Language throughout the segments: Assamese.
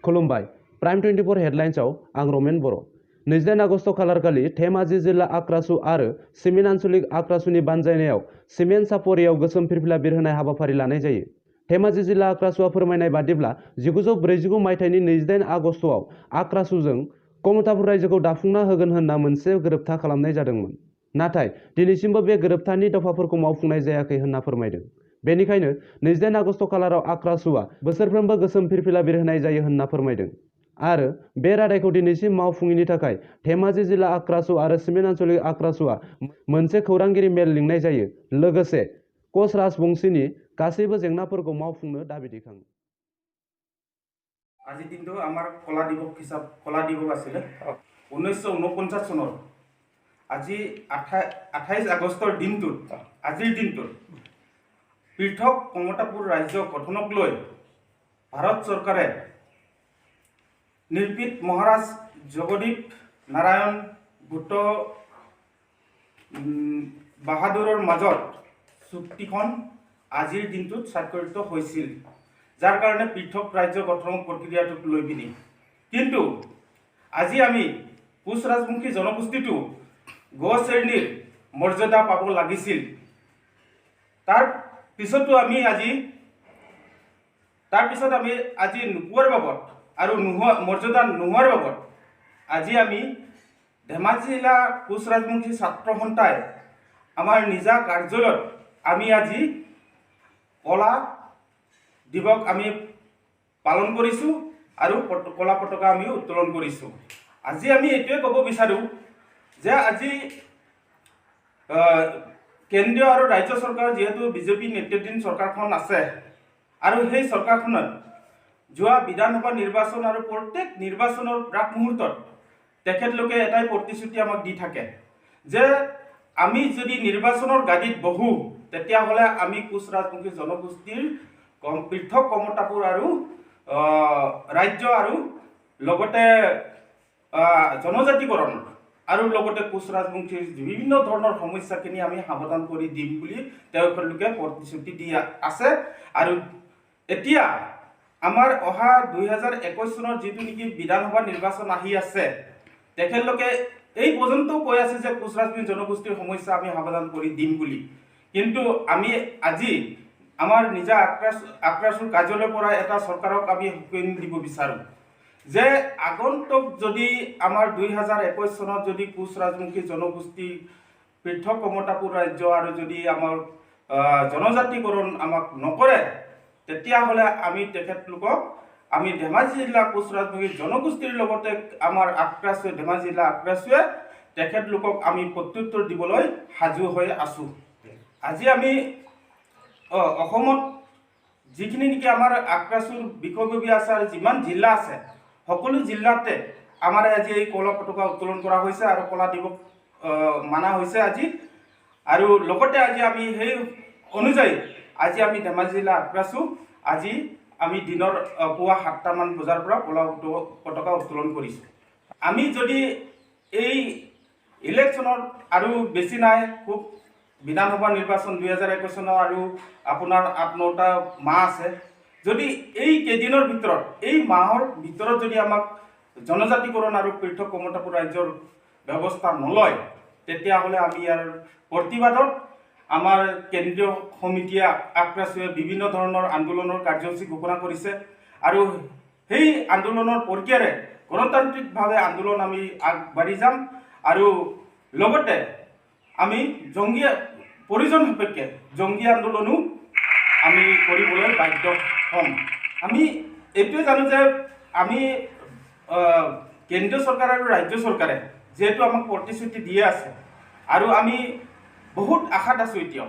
खुलुमबाय प्राइम 24 हेडलाइन्सआव आं रमेन बर'। 28 आगस्ट खालारखालि धेमाजि जिल्ला आक्रासु आरो सिमेन्ट आन्चलिक आक्रासुनि बानजायनायाव सिमेन्ट सापरियाव गोसोम फिरफिला बिरहोनाय हाबाफारि लानाय जायो। धेमाजि जिल्ला आक्रासुआ फोरमायनाय बादिब्ला 1949 मायथाइनि 28 आगस्टआव आक्रासुजों कमतापुर रायजोखौ दाफुंना होगोन होनना मोनसे गोरोबथा खालामनाय जादोंमोन। नाथाय दिनैसिमबो बे गोरोबथानि दफाफोरखौ मावफुंनाय जायाखै होनना फोरमायदों। बेनिखायनो 28 आगस्ट खालाराव आक्रासुआ बोसोरफ्रोमबो गोसोम फिरफिला बिरहोनाय जायो होनना फोरमायदों। आरो बे रादायखौ दिनैसिम मावफुङैनि थाखाय धेमाजि जिल्ला आक्रासु आरो सिमेन्ट आन्चलिक आक्रासुआ मोनसे खौरांगिरि मेल लिंनाय जायो। लोगोसे कच राजबंशीनि गासैबो जेंनाफोरखौ मावफुंनो दाबि दैखाङो। আজি দিনটো আমাৰ কলা দিৱস আছিলে 1949 চনৰ। আজি 28 আগষ্টৰ দিনটোত আজিৰ দিনটোত পৃথক কমতাপুৰ ৰাজ্য গঠনক লৈ ভাৰত চৰকাৰে নিৰ্ভীক মহাৰাজ জগদীপ নাৰায়ণ ভূত বাহাদুৰৰ মাজত চুক্তিখন আজিৰ দিনটোত স্বাক্ষৰিত হৈছিল, যাৰ কাৰণে পৃথক ৰাজ্য গঠন প্ৰক্ৰিয়াটোক লৈ পিনি। কিন্তু আজি আমি কোচ ৰাজবংশী জনগোষ্ঠীটো গ শ্ৰেণীৰ মৰ্যাদা পাব লাগিছিল। তাৰ পিছত আমি আজি নোপোৱাৰ বাবদ আৰু মৰ্যাদা নোহোৱাৰ বাবদ আজি আমি ধেমাজি জিলা কোচ ৰাজবংশী ছাত্ৰ সন্থাই আমাৰ নিজা কাৰ্যালয়ত আমি আজি কলা দিৱস আমি পালন কৰিছোঁ আৰু কলা পতাকা আমি উত্তোলন কৰিছোঁ। আজি আমি এইটোৱে ক'ব বিচাৰোঁ যে আজি কেন্দ্ৰীয় আৰু ৰাজ্য চৰকাৰ যিহেতু বিজেপি নেতৃত্বাধীন চৰকাৰখন আছে আৰু সেই চৰকাৰখনত যোৱা বিধানসভা নিৰ্বাচন আৰু প্ৰত্যেক নিৰ্বাচনৰ প্ৰাক মুহূৰ্তত তেখেতলোকে এটাই প্ৰতিশ্ৰুতি আমাক দি থাকে যে আমি যদি নিৰ্বাচনৰ গাদীত বহো তেতিয়াহ'লে আমি কোচ ৰাজবংশী জনগোষ্ঠীৰ পৃথক কমতাপুৰ আৰু ৰাজ্য আৰু লগতে জনজাতিকৰণ আৰু লগতে কোচ ৰাজবংশীৰ বিভিন্ন ধৰণৰ সমস্যাখিনি আমি সমাধান কৰি দিম বুলি তেওঁলোকে প্ৰতিশ্ৰুতি দি আছে। আৰু এতিয়া আমাৰ অহা 2021 চনৰ যিটো নেকি বিধানসভা নিৰ্বাচন আহি আছে, তেখেতলোকে এই পৰ্যন্তও কৈ আছে যে কোচ ৰাজবংশী জনগোষ্ঠীৰ সমস্যা আমি সমাধান কৰি দিম বুলি। কিন্তু আমি আজি আমাৰ নিজা আক্ৰাসুৰ কাৰ্যালয়ৰ পৰা এটা চৰকাৰক আমি হুকুম দিব বিচাৰোঁ যে আগন্তুক যদি আমাৰ 2021 চনত যদি কোচ ৰাজবংশী জনগোষ্ঠী পৃথক কমতাপুৰ ৰাজ্য আৰু যদি আমাৰ জনজাতিকৰণ আমাক নকৰে তেতিয়াহ'লে আমি তেখেতলোকক আমি ধেমাজি জিলা কোচ ৰাজবংশী জনগোষ্ঠীৰ লগতে আমাৰ ধেমাজি জিলা আক্ৰাসুৱে তেখেতলোকক আমি প্ৰত্যুত্তৰ দিবলৈ সাজু হৈ আছোঁ। আজি আমি অসমত যিখিনি নেকি আমাৰ আক্ৰাসুৰ বিষয়ববী আছে আৰু যিমান জিলা আছে সকলো জিলাতে আমাৰ আজি এই কলা পতাকা উত্তোলন কৰা হৈছে আৰু কলা দিৱস মানা হৈছে আজি। আৰু লগতে আজি আমি সেই অনুযায়ী আজি আমি ধেমাজি জিলা আক্ৰাসু আজি আমি দিনৰ পুৱা 7টামান বজাৰ পৰা কলা পতাকা উত্তোলন কৰিছোঁ। আমি যদি এই ইলেকশ্যনৰ আৰু বেছি নাই, খুব বিধানসভা নিৰ্বাচন 2021 চনৰ আৰু আপোনাৰ 8-9টা মাহ আছে, যদি এই কেইদিনৰ ভিতৰত এই মাহৰ ভিতৰত যদি আমাক জনজাতিকৰণ আৰু পৃথক কমতাপুৰ ৰাজ্যৰ ব্যৱস্থা নলয় তেতিয়াহ'লে আমি ইয়াৰ প্ৰতিবাদত আমাৰ কেন্দ্ৰীয় সমিতিয়ে আক্ৰাসুৱে বিভিন্ন ধৰণৰ আন্দোলনৰ কাৰ্যসূচী ঘোষণা কৰিছে আৰু সেই আন্দোলনৰ প্ৰক্ৰিয়াৰে গণতান্ত্ৰিকভাৱে আন্দোলন আমি আগবাঢ়ি যাম আৰু লগতে আমি প্ৰয়োজন সাপেক্ষে জংগী আন্দোলনো আমি কৰিবলৈ বাধ্য হ'ম। আমি এইটোৱে জানো যে আমি কেন্দ্ৰীয় চৰকাৰ আৰু ৰাজ্য চৰকাৰে যিহেতু আমাক প্ৰতিশ্ৰুতি দিয়ে আছে আৰু আমি বহুত আশাত আছোঁ এতিয়াও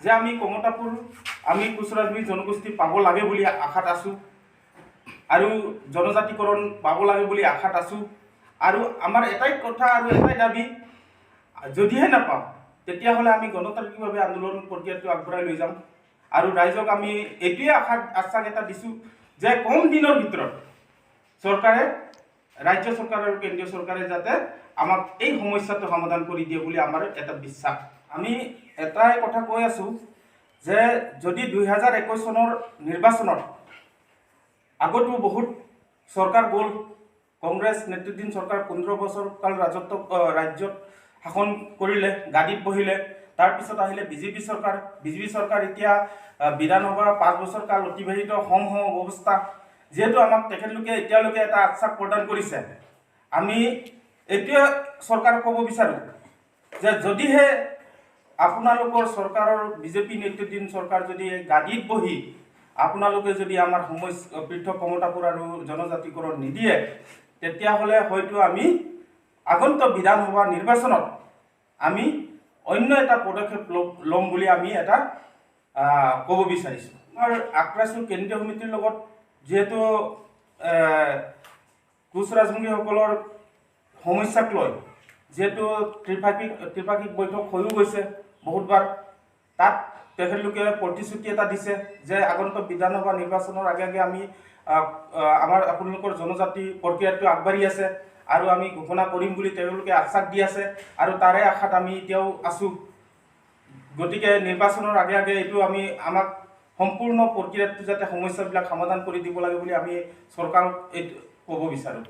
যে আমি কমতাপুৰ আমি কোচ ৰাজবংশী জনগোষ্ঠী পাব লাগে বুলি আশাত আছোঁ আৰু জনজাতিকৰণ পাব লাগে বুলি আশাত আছোঁ। আৰু আমাৰ এটাই কথা আৰু এটাই দাবী, যদিহে নাপাওঁ তেতিয়াহ'লে আমি গণতান্ত্ৰিকভাৱে আন্দোলন প্ৰক্ৰিয়াটো আগবঢ়াই লৈ যাম আৰু ৰাইজক আমি এইটোৱে আশ্বাস এটা দিছোঁ যে কম দিনৰ ভিতৰত চৰকাৰে ৰাজ্য চৰকাৰ আৰু কেন্দ্ৰীয় চৰকাৰে যাতে আমাক এই সমস্যাটো সমাধান কৰি দিয়ে বুলি আমাৰ এটা বিশ্বাস। আমি এটাই কথা কৈ আছোঁ যে যদি 2021 চনৰ নিৰ্বাচনত আগতো বহুত চৰকাৰ গ'ল, কংগ্ৰেছ নেতৃত্বাধীন চৰকাৰ 15 বছৰ কাল ৰাজ্যত শাসন কৰিলে, গাদীত বহিলে। তাৰপিছত আহিলে বিজেপি চৰকাৰ এতিয়া বিধানসভাৰ 5 বছৰ কাল অতিবাহিত হম অৱস্থা। যিহেতু আমাক তেখেতলোকে এতিয়ালৈকে এটা আশ্বাস প্ৰদান কৰিছে, আমি এতিয়া চৰকাৰক ক'ব বিচাৰোঁ যে যদিহে আপোনালোকৰ চৰকাৰৰ বিজেপি নেতৃত্বাধীন চৰকাৰ যদি গাদীত বহি আপোনালোকে যদি আমাৰ পৃথক কমতাপুৰ আৰু জনজাতিকৰণ নিদিয়ে, তেতিয়াহ'লে হয়তো আমি আগন্তুক বিধানসভা নিৰ্বাচনত আমি অন্য এটা পদক্ষেপ ল'ম বুলি আমি এটা ক'ব বিচাৰিছোঁ। আমাৰ আক্ৰাছু কেন্দ্ৰীয় সমিতিৰ লগত যিহেতু কোচ ৰাজবংশীসকলৰ সমস্যাক লৈ যিহেতু ত্ৰিপাক্ষিক বৈঠক হৈও গৈছে বহুতবাৰ, তাত তেখেতলোকে প্ৰতিশ্ৰুতি এটা দিছে যে আগন্তুক বিধানসভা নিৰ্বাচনৰ আগে আমি আপোনালোকৰ জনজাতি প্ৰক্ৰিয়াটো আগবাঢ়ি আছে আৰু আমি ঘোষণা কৰিম বুলি তেওঁলোকে আশ্বাস দি আছে আৰু তাৰে আশাত আমি এতিয়াও আছোঁ। গতিকে নিৰ্বাচনৰ আগে এইটো আমাক সম্পূৰ্ণ প্ৰক্ৰিয়াটো যাতে সমস্যাবিলাক সমাধান কৰি দিব লাগে বুলি আমি চৰকাৰক এইটো ক'ব বিচাৰোঁ।